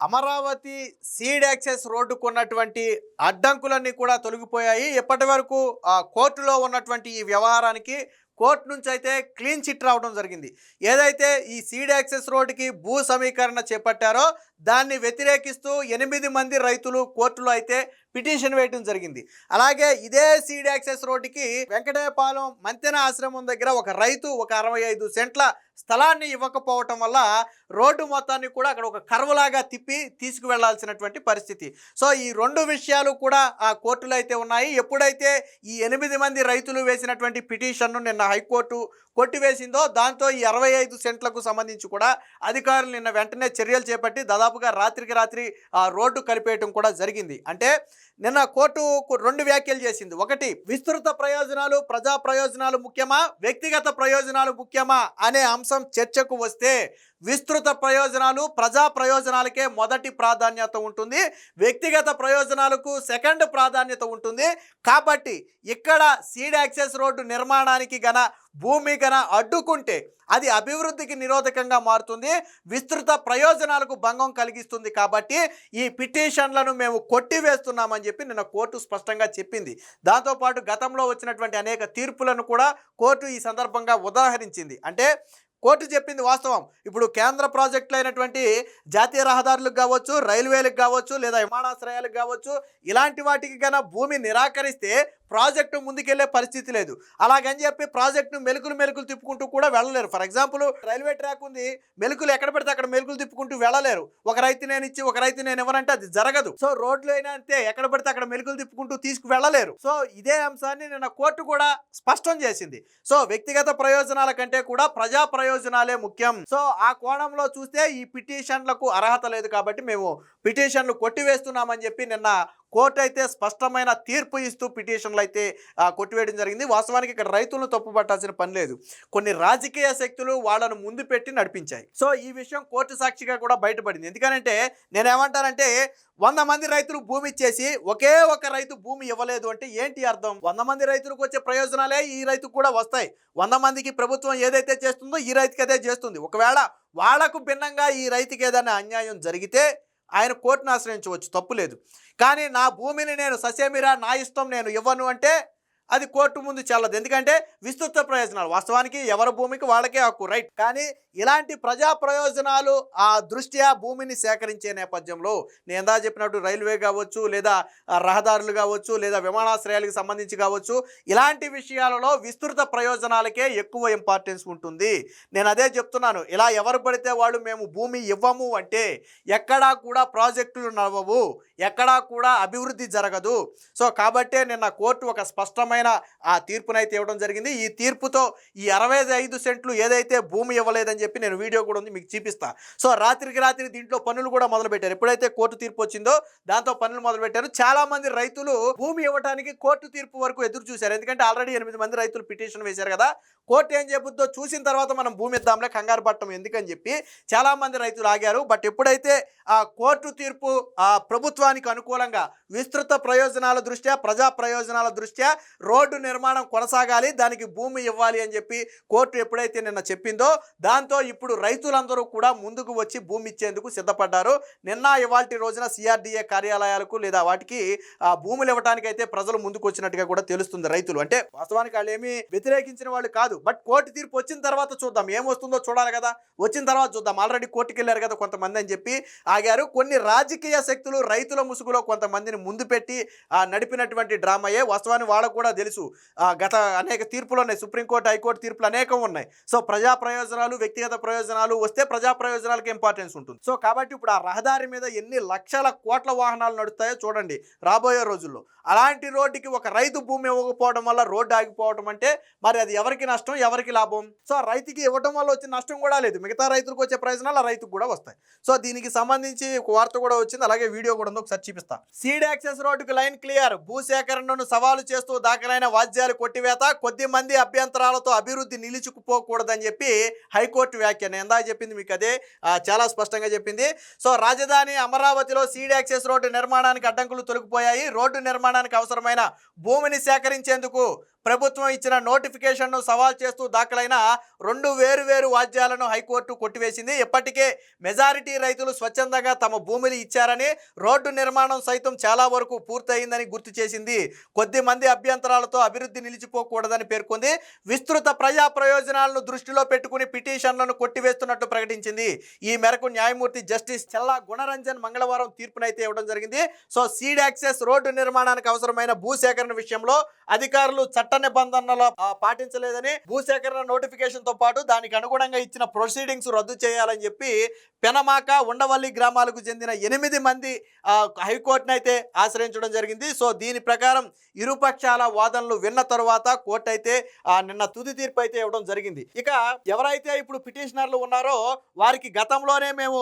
Amaravati seed access రోడ్డుకు ఉన్నటువంటి అడ్డంకులన్నీ కూడా తొలగిపోయాయి. ఎప్పటివరకు కోర్టులో ఉన్నటువంటి ఈ వ్యవహారానికి కోర్టు నుంచి అయితే క్లీన్ చిట్ రావడం జరిగింది. ఏదైతే ఈ సీడ్ యాక్సెస్ రోడ్డుకి భూ సమీకరణ చేపట్టారో దాన్ని వ్యతిరేకిస్తూ 8 మంది రైతులు కోర్టులో అయితే పిటిషన్ వేయడం జరిగింది. అలాగే ఇదే సీడ్ యాక్సెస్ రోడ్డుకి వెంకటేపాలెం మంతెన ఆశ్రమం దగ్గర ఒక రైతు ఒక 65 సెంట్ల స్థలాన్ని ఇవ్వకపోవటం వల్ల రోడ్డు మొత్తాన్ని కూడా అక్కడ ఒక కర్వలాగా తిప్పి తీసుకువెళ్లాల్సినటువంటి పరిస్థితి. సో ఈ రెండు విషయాలు కూడా ఆ కోర్టులో అయితే ఉన్నాయి. ఎప్పుడైతే ఈ 8 మంది రైతులు వేసినటువంటి పిటిషన్ను నిన్న హైకోర్టు కొట్టివేసిందో దాంతో ఈ 65 సెంట్లకు సంబంధించి కూడా అధికారులు నిన్న వెంటనే చర్యలు చేపట్టి దాదాపుగా రాత్రికి రాత్రి ఆ రోడ్డు కలిపేయటం కూడా జరిగింది. అంటే నిన్న కోర్టు 2 వ్యాఖ్యలు చేసింది. ఒకటి, విస్తృత ప్రయోజనాలు ప్రజా ప్రయోజనాలు ముఖ్యమా, వ్యక్తిగత ప్రయోజనాలు ముఖ్యమా అనే అంశం చర్చకు వస్తే విస్తృత ప్రయోజనాలు ప్రజా ప్రయోజనాలకే మొదటి ప్రాధాన్యత ఉంటుంది, వ్యక్తిగత ప్రయోజనాలకు సెకండ్ ప్రాధాన్యత ఉంటుంది. కాబట్టి ఇక్కడ సీడ్ యాక్సెస్ రోడ్డు నిర్మాణానికి గన భూమి గన అడ్డుకుంటే అది అభివృద్ధికి నిరోధకంగా మారుతుంది, విస్తృత ప్రయోజనాలకు భంగం కలిగిస్తుంది. కాబట్టి ఈ పిటిషన్లను మేము కొట్టివేస్తున్నామని చెప్పి నిన్న కోర్టు స్పష్టంగా చెప్పింది. దాంతోపాటు గతంలో వచ్చినటువంటి అనేక తీర్పులను కూడా కోర్టు ఈ సందర్భంగా ఉదాహరించింది. అంటే కోర్టు చెప్పింది వాస్తవం. ఇప్పుడు కేంద్ర ప్రాజెక్టులు అయినటువంటి జాతీయ రహదారులకు కావచ్చు, రైల్వేలకు కావచ్చు, లేదా విమానాశ్రయాలకు కావచ్చు, ఇలాంటి వాటికి కన్నా భూమి నిరాకరిస్తే ప్రాజెక్టు ముందుకెళ్లే పరిస్థితి లేదు. అలాగని చెప్పి ప్రాజెక్టును మెలుకులు తిప్పుకుంటూ కూడా వెళ్ళలేరు. ఫర్ ఎగ్జాంపుల్ రైల్వే ట్రాక్ ఉంది, మెలుకులు ఎక్కడ పెడితే అక్కడ మెలుకులు తిప్పుకుంటూ వెళ్ళలేరు. ఒక రైతు నేను ఇచ్చి ఒక రైతు నేను ఇవ్వనంటే అది జరగదు. సో రోడ్లు అయినా అంతే, ఎక్కడ పడితే అక్కడ మెలుకులు తిప్పుకుంటూ తీసుకు వెళ్ళలేరు. సో ఇదే అంశాన్ని నిన్న కోర్టు కూడా స్పష్టం చేసింది. సో వ్యక్తిగత ప్రయోజనాల కంటే కూడా ప్రజా ప్రయోజనాలే ముఖ్యం. సో ఆ కోణంలో చూస్తే ఈ పిటిషన్లకు అర్హత లేదు కాబట్టి మేము పిటిషన్లు కొట్టివేస్తున్నామని చెప్పి నిన్న కోర్టు అయితే స్పష్టమైన తీర్పు ఇస్తూ పిటిషన్లు అయితే కొట్టివేయడం జరిగింది. వాస్తవానికి ఇక్కడ రైతులను తప్పు పట్టాల్సిన పని లేదు, కొన్ని రాజకీయ శక్తులు వాళ్ళను ముందు పెట్టి నడిపించాయి. సో ఈ విషయం కోర్టు సాక్షిగా కూడా బయటపడింది. ఎందుకంటే నేనేమంటానంటే 100 మంది రైతులు భూమి ఇచ్చేసి ఒకే ఒక రైతు భూమి ఇవ్వలేదు అంటే ఏంటి అర్థం? 100 మంది రైతులకు వచ్చే ప్రయోజనాలే ఈ రైతుకు కూడా వస్తాయి. 100 మందికి ప్రభుత్వం ఏదైతే చేస్తుందో ఈ రైతుకి అదే చేస్తుంది. ఒకవేళ వాళ్లకు భిన్నంగా ఈ రైతుకి ఏదైనా అన్యాయం జరిగితే ఆయన కోర్టును ఆశ్రయించవచ్చు, తప్పు లేదు. కానీ నా భూమిని నేను ససేమిరా నా ఇష్టం నేను ఇవ్వను అంటే అది కోర్టు ముందు చెల్లదు. ఎందుకంటే విస్తృత ప్రయోజనాలు, వాస్తవానికి ఎవరి భూమికి వాళ్ళకే హక్కు, రైట్. కానీ ఇలాంటి ప్రజా ప్రయోజనాలు ఆ దృష్ట్యా భూమిని సేకరించే నేపథ్యంలో నేను ఎందా చెప్పినట్టు రైల్వే కావచ్చు, లేదా రహదారులు కావచ్చు, లేదా విమానాశ్రయాలకు సంబంధించి కావచ్చు, ఇలాంటి విషయాలలో విస్తృత ప్రయోజనాలకే ఎక్కువ ఇంపార్టెన్స్ ఉంటుంది. నేను అదే చెప్తున్నాను. ఇలా ఎవరు పడితే వాళ్ళు మేము భూమి ఇవ్వము అంటే ఎక్కడా కూడా ప్రాజెక్టులు నడవవు, ఎక్కడా కూడా అభివృద్ధి జరగదు. సో కాబట్టే నిన్న కోర్టు ఒక స్పష్టమైన ఆ తీర్పునైతే ఇవ్వడం జరిగింది. ఈ తీర్పుతో ఈ 65 సెంట్లు ఏదైతే భూమి ఇవ్వలేదని చెప్పి నేను వీడియో కూడా ఉంది మీకు చూపిస్తా. సో రాత్రికి రాత్రి దీంట్లో పనులు కూడా మొదలుపెట్టారు. ఎప్పుడైతే కోర్టు తీర్పు వచ్చిందో దాంతో పనులు మొదలుపెట్టారు. చాలా మంది రైతులు భూమి ఇవ్వడానికి కోర్టు తీర్పు వరకు ఎదురు చూశారు. ఎందుకంటే ఆల్రెడీ 8 మంది రైతులు పిటిషన్ వేశారు కదా, కోర్టు ఏం చెబుద్దో చూసిన తర్వాత మనం భూమి ఇద్దాంలే, కంగారు పట్టం ఎందుకని చెప్పి చాలా మంది రైతులు ఆగారు. బట్ ఎప్పుడైతే ఆ కోర్టు తీర్పు ఆ ప్రభుత్వానికి అనుకూలంగా విస్తృత ప్రయోజనాల దృష్ట్యా ప్రజా ప్రయోజనాల దృష్ట్యా రోడ్డు నిర్మాణం కొనసాగాలి, దానికి భూమి ఇవ్వాలి అని చెప్పి కోర్టు ఎప్పుడైతే నిన్న చెప్పిందో దాంతో ఇప్పుడు రైతులందరూ కూడా ముందుకు వచ్చి భూమి ఇచ్చేందుకు సిద్ధపడ్డారు. నిన్న ఇవాల్టి రోజున సిఆర్డీఏ కార్యాలయాలకు లేదా వాటికి భూములు ఇవ్వడానికి అయితే ప్రజలు ముందుకు వచ్చినట్టుగా కూడా తెలుస్తుంది. రైతులు అంటే వాస్తవానికి వాళ్ళు ఏమీ వ్యతిరేకించిన వాళ్ళు కాదు. బట్ కోర్టు తీర్పు వచ్చిన తర్వాత చూద్దాం, ఏమొస్తుందో చూడాలి కదా, వచ్చిన తర్వాత చూద్దాం. ఆల్రెడీ కోర్టుకు వెళ్ళారు కదా కొంతమంది అని చెప్పి ఆగారు. కొన్ని రాజకీయ శక్తులు రైతుల ముసుగులో కొంతమందిని ముందు పెట్టి నడిపినటువంటి డ్రామాయే. వాస్తవాన్ని వాళ్ళకు కూడా తెలుసు, గత అనేక తీర్పులు ఉన్నాయి, సుప్రీంకోర్టు హైకోర్టు తీర్పులు అనేకం ఉన్నాయి. సో ప్రజా ప్రయోజనాలు వ్యక్తిగత ప్రయోజనాలు వస్తే ప్రజా ప్రయోజనాలకు ఇంపార్టెన్స్ ఉంటుంది. సో కాబట్టి ఇప్పుడు ఆ రహదారి మీద ఎన్ని లక్షల కోట్ల వాహనాలు నడుస్తాయో చూడండి రాబోయే రోజుల్లో. అలాంటి రోడ్డుకి ఒక రైతు భూమి ఇవ్వకపోవడం వల్ల రోడ్డు ఆగిపోవడం అంటే మరి అది ఎవరికి నష్టం, ఎవరికి లాభం? సో రైతుకి ఇవ్వడం వల్ల వచ్చిన నష్టం కూడా లేదు, మిగతా రైతులకు వచ్చే ప్రయోజనాలు ఆ రైతుకు కూడా వస్తాయి. సో దీనికి సంబంధించి ఒక వార్త కూడా వచ్చింది, అలాగే వీడియో కూడా ఉంది, ఒకసారి చూపిస్తా. సీడ్ యాక్సెస్ రోడ్డుకు లైన్ క్లియర్, భూసేకరణను సవాలు చేస్తూ దాఖలైన వాద్యాలు కొట్టివేత, కొద్ది మంది అభ్యంతరాలతో అభివృద్ధి నిలుచుకుపోకూడదని చెప్పి హైకోర్టు వ్యాఖ్య. నేను ఎందా చెప్పింది మీకు అదే చాలా స్పష్టంగా చెప్పింది. సో రాజధాని అమరావతిలో సీడ్ యాక్సెస్ రోడ్డు నిర్మాణానికి అడ్డంకులు తొలగిపోయాయి. రోడ్డు నిర్మాణానికి అవసరమైన భూమిని సేకరించేందుకు ప్రభుత్వం ఇచ్చిన నోటిఫికేషన్ను సవాల్ చేస్తూ దాఖలైన 2 వేరు వాద్యాలను హైకోర్టు కొట్టివేసింది. ఇప్పటికే మెజారిటీ రైతులు స్వచ్ఛందంగా తమ భూములు ఇచ్చారని, రోడ్డు నిర్మాణం సైతం చాలా వరకు పూర్తయిందని గుర్తు చేసింది. కొద్ది మంది అభ్యంతరాలతో అభివృద్ధి నిలిచిపోకూడదని పేర్కొంది. విస్తృత ప్రజా ప్రయోజనాలను దృష్టిలో పెట్టుకుని పిటిషన్లను కొట్టివేస్తున్నట్టు ప్రకటించింది. ఈ మేరకు న్యాయమూర్తి జస్టిస్ చల్లా గుణరంజన్ మంగళవారం తీర్పునైతే ఇవ్వడం జరిగింది. సో సీడ్ యాక్సెస్ రోడ్డు నిర్మాణానికి అవసరమైన భూసేకరణ విషయంలో అధికారులు చట్ట నిబంధనలు పాటించలేదని, భూసేకరణ నోటిఫికేషన్ తో పాటు దానికి అనుగుణంగా ఇచ్చిన ప్రొసీడింగ్స్ రద్దు చేయాలని చెప్పి పెనమాక, ఉండవల్లి గ్రామాలకు చెందిన 8 మంది హైకోర్టును అయితే ఆశ్రయించడం జరిగింది. సో దీని ప్రకారం ఇరుపక్షాల వాదనలు విన్న తరువాత కోర్టు అయితే నిన్న తుది తీర్పు అయితే ఇవ్వడం జరిగింది. ఇక ఎవరైతే ఇప్పుడు పిటిషనర్లు ఉన్నారో వారికి గతంలోనే మేము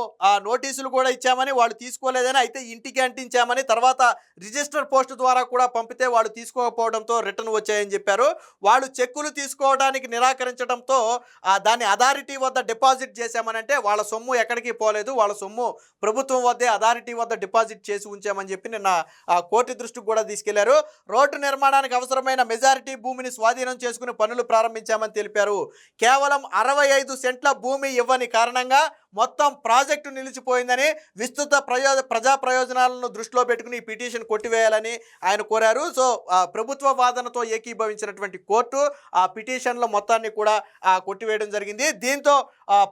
నోటీసులు కూడా ఇచ్చామని, వాళ్ళు తీసుకోలేదని, అయితే ఇంటికి అంటించామని, తర్వాత రిజిస్టర్ పోస్ట్ ద్వారా కూడా పంపితే వాళ్ళు తీసుకోకపోవడంతో రిటర్న్ వచ్చాయని చెప్పారు. వాళ్ళు చెక్కులు తీసుకోవడానికి నిరాకరించడంతో దాన్ని అథారిటీ వద్ద డిపాజిట్ చేశామని, అంటే వాళ్ళ సొమ్ము ఎక్కడికి పోలేదు, వాళ్ళ సొమ్ము ప్రభుత్వం వద్దే అథారిటీ వద్ద డిపాజిట్ చేసి ఉంచామని చెప్పి నిన్న కోర్టు దృష్టికి కూడా తీసుకెళ్లారు. రోడ్డు నిర్మాణానికి అవసరమైన మెజారిటీ భూమిని స్వాధీనం చేసుకుని పనులు ప్రారంభించామని తెలిపారు. కేవలం 65 సెంట్ల భూమి ఇవ్వని కారణంగా మొత్తం ప్రాజెక్టు నిలిచిపోయిందని, విస్తృత ప్రజా ప్రయోజనాలను దృష్టిలో పెట్టుకుని ఈ పిటిషన్ కొట్టివేయాలని ఆయన కోరారు. సో ప్రభుత్వ వాదనతో ఏకీభవించినటువంటి కోర్టు ఆ పిటిషన్ల మొత్తాన్ని కూడా కొట్టివేయడం జరిగింది. దీంతో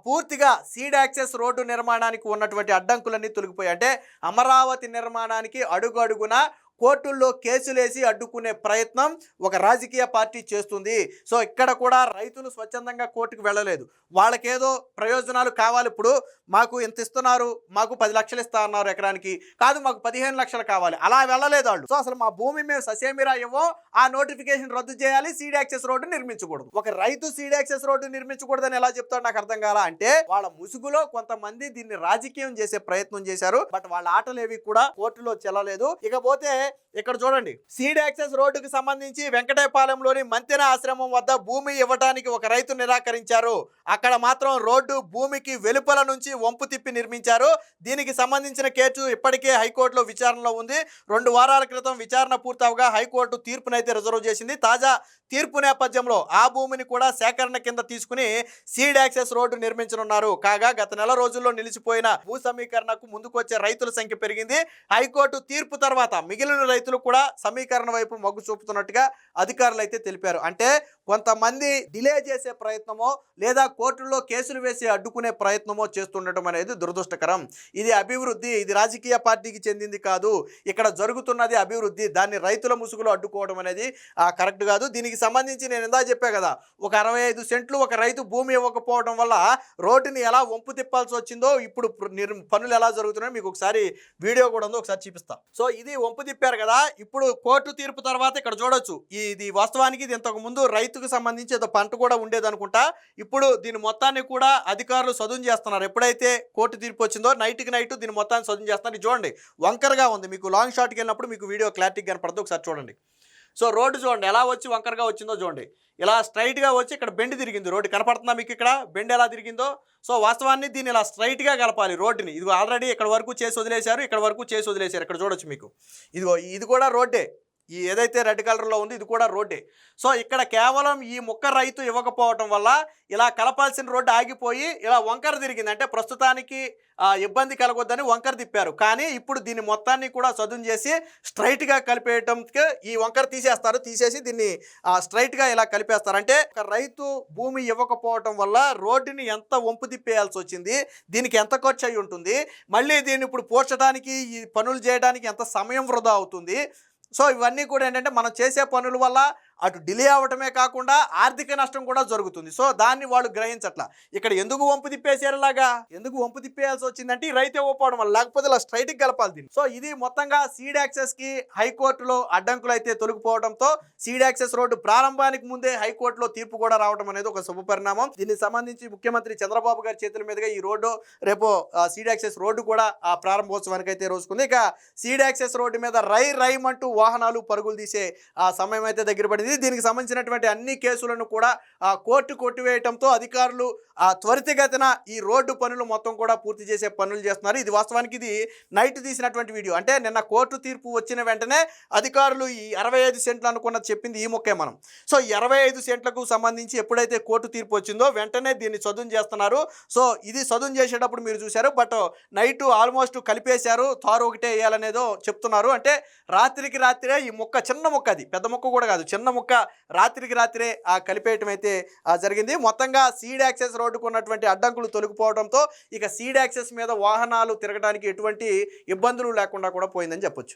పూర్తిగా సీడ్ యాక్సెస్ రోడ్డు నిర్మాణానికి ఉన్నటువంటి అడ్డంకులన్నీ తొలగిపోయాయి. అంటే అమరావతి నిర్మాణానికి అడుగడుగున కోర్టుల్లో కేసులేసి అడ్డుకునే ప్రయత్నం ఒక రాజకీయ పార్టీ చేస్తుంది. సో ఇక్కడ కూడా రైతులు స్వచ్ఛందంగా కోర్టుకు వెళ్ళలేదు. వాళ్ళకేదో ప్రయోజనాలు కావాలి. ఇప్పుడు మాకు ఎంత ఇస్తున్నారు, మాకు 10 లక్షలు ఇస్తా అన్నారు ఎకరానికి, కాదు మాకు 15 లక్షలు కావాలి, అలా వెళ్ళలేదు వాళ్ళు. సో అసలు మా భూమి మేము ససేమిరా ఇవ్వం, ఆ నోటిఫికేషన్ రద్దు చేయాలి, సీడ్ యాక్సెస్ రోడ్డు నిర్మించకూడదు. ఒక రైతు సీడ్ యాక్సెస్ రోడ్డు నిర్మించకూడదని ఎలా చెప్తాడు నాకు అర్థం కాల. అంటే వాళ్ళ ముసుగులో కొంతమంది దీన్ని రాజకీయం చేసే ప్రయత్నం చేశారు. బట్ వాళ్ళ ఆటలేవి కూడా కోర్టులో చెల్లలేదు. ఇకపోతే ఇక్కడ చూడండి, సీడ్ యాక్సెస్ రోడ్డుకు సంబంధించి వెంకటేపాలెంలోని మంతెన ఆశ్రమం వద్ద భూమి ఇవ్వడానికి ఒక రైతు నిరాకరించారు. అక్కడ మాత్రం రోడ్డు భూమికి వెలుపల నుంచి వంపు తిప్పి నిర్మించారు. దీనికి సంబంధించిన కేసు ఇప్పటికే హైకోర్టులో విచారణలో ఉంది. 2 వారాల క్రితం విచారణ పూర్తవగా హైకోర్టు తీర్పునైతే రిజర్వ్ చేసింది. తాజా తీర్పు నేపథ్యంలో ఆ భూమిని కూడా సేకరణ కింద తీసుకుని సీడ్ యాక్సెస్ రోడ్డు నిర్మించనున్నారు. కాగా గత నెల రోజుల్లో నిలిచిపోయిన భూ సమీకరణకు ముందుకొచ్చే రైతుల సంఖ్య పెరిగింది. హైకోర్టు తీర్పు తర్వాత మిగిలిన రైతులు కూడా సమీకరణ వైపు మొగ్గు చూపుతున్నట్టుగా అధికారులు అయితే తెలిపారు. అంటే కొంతమంది డిలే చేసే ప్రయత్నమో లేదా కోర్టుల్లో కేసులు వేసి అడ్డుకునే ప్రయత్నమో చేస్తుండటం అనేది దురదృష్టకరం. ఇది అభివృద్ధి, ఇది రాజకీయ పార్టీకి చెందింది కాదు. ఇక్కడ జరుగుతున్నది అభివృద్ధి. దాన్ని రైతుల ముసుగులో అడ్డుకోవడం అనేది కరెక్ట్ కాదు. దీనికి సంబంధించి నేను ఇందా చెప్పా కదా, ఒక 65 సెంట్లు ఒక రైతు భూమి ఇవ్వకపోవడం వల్ల రోడ్డుని ఎలా వంపు తిప్పాల్సి వచ్చిందో, ఇప్పుడు పనులు ఎలా జరుగుతున్నాయో మీకు ఒకసారి వీడియో కూడా ఉందో ఒకసారి చూపిస్తా. సో ఇది వంపు తిప్పారు కదా. ఇప్పుడు కోర్టు తీర్పు తర్వాత ఇక్కడ చూడొచ్చు, ఇది వాస్తవానికి ఇది ఇంతకు ముందు రైతుకు సంబంధించి ఏదో పంట కూడా ఉండేది అనుకుంటా. ఇప్పుడు దీని మొత్తాన్ని కూడా అధికారులు సదును చేస్తున్నారు. ఎప్పుడైతే కోర్టు తీర్పు వచ్చిందో నైట్కి నైట్ దీని మొత్తాన్ని సదును చేస్తున్నారు. చూడండి వంకరగా ఉంది, మీకు లాంగ్ షాట్కి వెళ్ళినప్పుడు మీకు వీడియో క్లారిటీ కనపడుతుంది, ఒకసారి చూడండి. సో రోడ్డు చూడండి ఎలా వచ్చి వంకరగా వచ్చిందో చూడండి. ఇలా స్ట్రైట్గా వచ్చి ఇక్కడ బెండ్ తిరిగింది రోడ్డు, కనపడుతుందా మీకు ఇక్కడ బెండ్ ఎలా తిరిగిందో? సో వాస్తవాన్ని దీన్ని ఇలా స్ట్రైట్గా కలపాలి రోడ్డుని. ఇది ఆల్రెడీ ఇక్కడ వరకు చేసి వదిలేశారు, ఇక్కడ వరకు చేసి వదిలేశారు. ఇక్కడ చూడొచ్చు మీకు, ఇదిగో ఇది కూడా రోడ్డే. ఈ ఏదైతే రెడ్ కలర్లో ఉంది ఇది కూడా రోడ్డే. సో ఇక్కడ కేవలం ఈ ముక్క రైతు ఇవ్వకపోవటం వల్ల ఇలా కలపాల్సిన రోడ్డు ఆగిపోయి ఇలా వంకర తిరిగింది. అంటే ప్రస్తుతానికి ఇబ్బంది కలగొద్దని వంకర తిప్పారు. కానీ ఇప్పుడు దీన్ని మొత్తాన్ని కూడా సదును చేసి స్ట్రైట్గా కలిపేయటంకి ఈ వంకర తీసేస్తారు. తీసేసి దీన్ని స్ట్రైట్గా ఇలా కలిపేస్తారు. అంటే ఒక రైతు భూమి ఇవ్వకపోవటం వల్ల రోడ్డుని ఎంత వంపు తిప్పేయాల్సి వచ్చింది, దీనికి ఎంత ఖర్చు అయి ఉంటుంది, మళ్ళీ దీన్ని ఇప్పుడు పోర్చడానికి ఈ పనులు చేయడానికి ఎంత సమయం వృధా అవుతుంది. సో ఇవన్నీ కూడా ఏంటంటే మనం చేసే పనుల వల్ల అటు డిలే అవ్వటమే కాకుండా ఆర్థిక నష్టం కూడా జరుగుతుంది. సో దాన్ని వాళ్ళు గ్రహించట్లా. ఇక్కడ ఎందుకు వంపు తిప్పేసేలాగా, ఎందుకు వంపు తిప్పేయాల్సి వచ్చిందంటే ఈ రైతు ఇవ్వకపోవడం వల్ల, లేకపోతే ఇలా స్ట్రైట్కి కలపాలి దీన్ని. సో ఇది మొత్తంగా సీడ్ యాక్సెస్కి హైకోర్టులో అడ్డంకులు అయితే తొలగిపోవడంతో సీడ్ యాక్సెస్ రోడ్డు ప్రారంభానికి ముందే హైకోర్టులో తీర్పు కూడా రావడం అనేది ఒక శుభ పరిణామం. దీనికి సంబంధించి ముఖ్యమంత్రి చంద్రబాబు గారి చేతుల మీదుగా ఈ రోడ్డు రేపు సీడ్ యాక్సెస్ రోడ్డు కూడా ప్రారంభోత్సవానికి అయితే రోజుకుంది. ఇక సీడ్ యాక్సెస్ రోడ్డు మీద రైమంటూ వాహనాలు పరుగులు తీసే సమయం అయితే దగ్గర పడింది. జరిగింది. దీనికి సంబంధించినటువంటి అన్ని కేసులను కూడా కోర్టు కొట్టివేయడంతో అధికారులు త్వరితగతిన ఈ రోడ్డు పనులు మొత్తం కూడా పూర్తి చేసే పనులు చేస్తున్నారు. ఇది వాస్తవానికి ఇది నైట్ తీసినటువంటి వీడియో. అంటే నిన్న కోర్టు తీర్పు వచ్చిన వెంటనే అధికారులు ఈ 65 సెంట్లు అనుకున్నది చెప్పింది ఈ మొక్కే మనం. సో 25 సెంట్లకు సంబంధించి ఎప్పుడైతే కోర్టు తీర్పు వచ్చిందో వెంటనే దీన్ని చదును చేస్తున్నారు. సో ఇది చదును చేసేటప్పుడు మీరు చూశారు. బట్ నైట్ ఆల్మోస్ట్ కలిపేశారు, తారు ఒకటే వేయాలనేదో చెప్తున్నారు. అంటే రాత్రికి రాత్రే ఈ మొక్క, చిన్న మొక్క, అది పెద్ద మొక్క కూడా కాదు, చిన్న మొక్క రాత్రికి రాత్రే కలిపేయటం అయితే జరిగింది. మొత్తంగా సీడ్ యాక్సెస్ రోడ్డుకు ఉన్నటువంటి అడ్డంకులు తొలగిపోవడంతో ఇక సీడ్ యాక్సెస్ మీద వాహనాలు తిరగడానికి ఎటువంటి ఇబ్బందులు లేకుండా కూడా పోయిందని చెప్పొచ్చు.